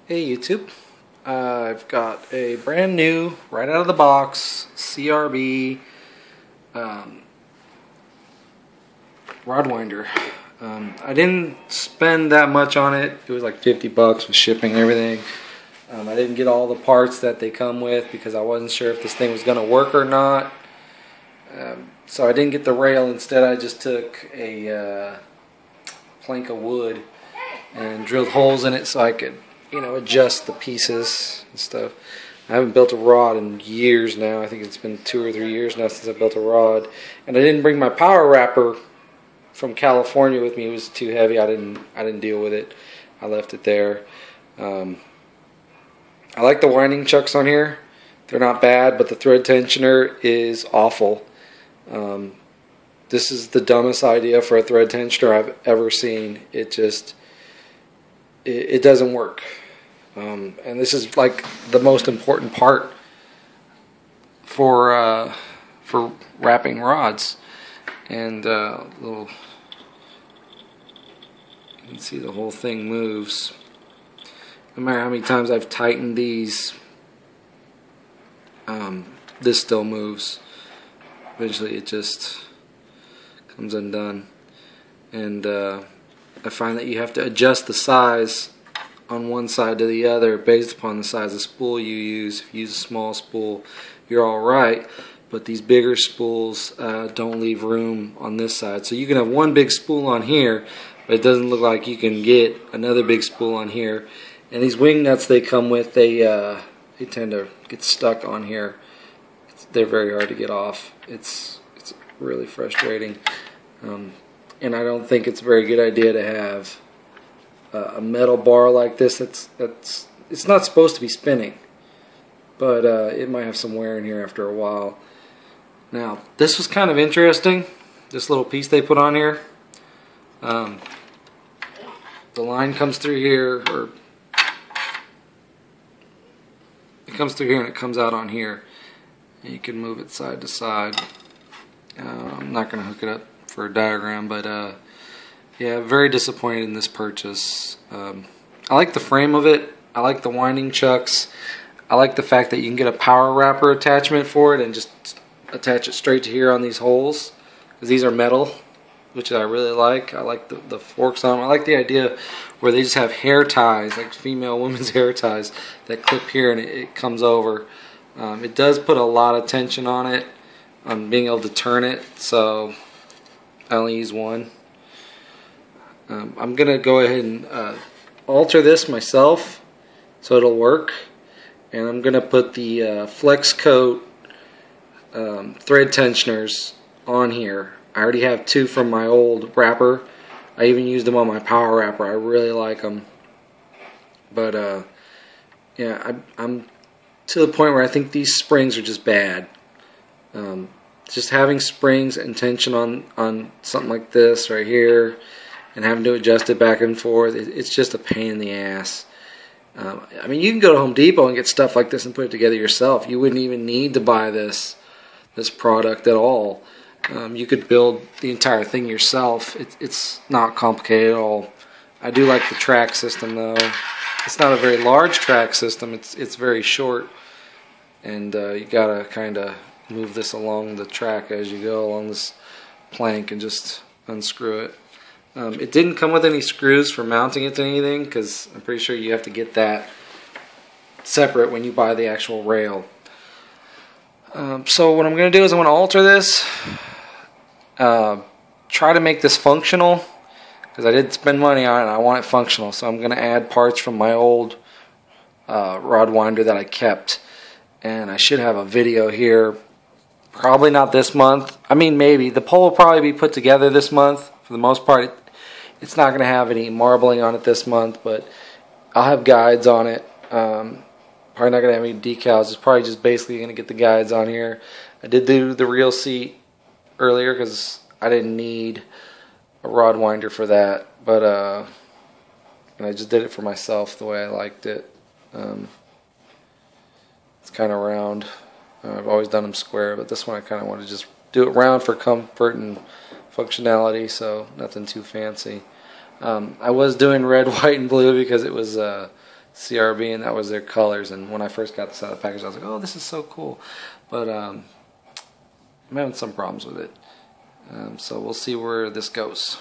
Hey YouTube, I've got a brand new, right out of the box, CRB rod winder. I didn't spend that much on it. It was like 50 bucks with shipping and everything. I didn't get all the parts that they come with because I wasn't sure if this thing was going to work or not. So I didn't get the rail. Instead I just took a plank of wood and drilled holes in it so I could, adjust the pieces and stuff. I haven't built a rod in years now. I think it's been 2 or 3 years now since I built a rod. And I didn't bring my power wrapper from California with me. It was too heavy. I didn't deal with it. I left it there. I like the winding chucks on here. They're not bad, but the thread tensioner is awful. This is the dumbest idea for a thread tensioner I've ever seen. It doesn't work. And this is like the most important part for wrapping rods. And you can see the whole thing moves. No matter how many times I've tightened these, this still moves. Eventually it just comes undone. And I find that you have to adjust the size on one side to the other based upon the size of spool you use. If you use a small spool, you're alright, but these bigger spools don't leave room on this side. So you can have one big spool on here, but it doesn't look like you can get another big spool on here. And these wing nuts they come with, they tend to get stuck on here. They're very hard to get off. It's really frustrating. And I don't think it's a very good idea to have a metal bar like this. It's not supposed to be spinning, but it might have some wear in here after a while. Now, this was kind of interesting, this little piece they put on here. The line comes through here, or it comes through here and it comes out on here. And you can move it side to side. I'm not going to hook it up for a diagram, but yeah, very disappointed in this purchase. I like the frame of it. I like the winding chucks. I like the fact that you can get a power wrapper attachment for it and just attach it straight to here on these holes, because these are metal, which I really like. I like the forks on them. I like the idea where they just have hair ties, like female women's hair ties, that clip here and it comes over. It does put a lot of tension on it, on being able to turn it, so I only use one. I'm going to go ahead and alter this myself so it'll work. And I'm going to put the Flex Coat thread tensioners on here. I already have 2 from my old wrapper. I even used them on my power wrapper. I really like them. But yeah, I'm to the point where I think these springs are just bad. Just having springs and tension on something like this right here and having to adjust it back and forth, it's just a pain in the ass. I mean, you can go to Home Depot and get stuff like this and put it together yourself. You wouldn't even need to buy this product at all. You could build the entire thing yourself. It's not complicated at all. I do like the track system though. It's not a very large track system. It's very short, and you gotta kind of move this along the track as you go along this plank and just unscrew it. It didn't come with any screws for mounting it to anything, because I'm pretty sure you have to get that separate when you buy the actual rail. So what I'm going to do is I'm going to alter this, try to make this functional, because I did spend money on it and I want it functional. So I'm going to add parts from my old rod winder that I kept, and I should have a video here. Probably not this month. I mean, maybe. The pole will probably be put together this month. For the most part, it's not going to have any marbling on it this month, but I'll have guides on it. Probably not going to have any decals. It's probably just basically going to get the guides on here. I did do the reel seat earlier because I didn't need a rod winder for that, but and I just did it for myself the way I liked it. It's kind of round. I've always done them square, but this one I kind of want to just do it round for comfort and functionality, so nothing too fancy. I was doing red, white, and blue because it was CRB, and that was their colors. And when I first got this out of the package, I was like, oh, this is so cool. But I'm having some problems with it. So we'll see where this goes.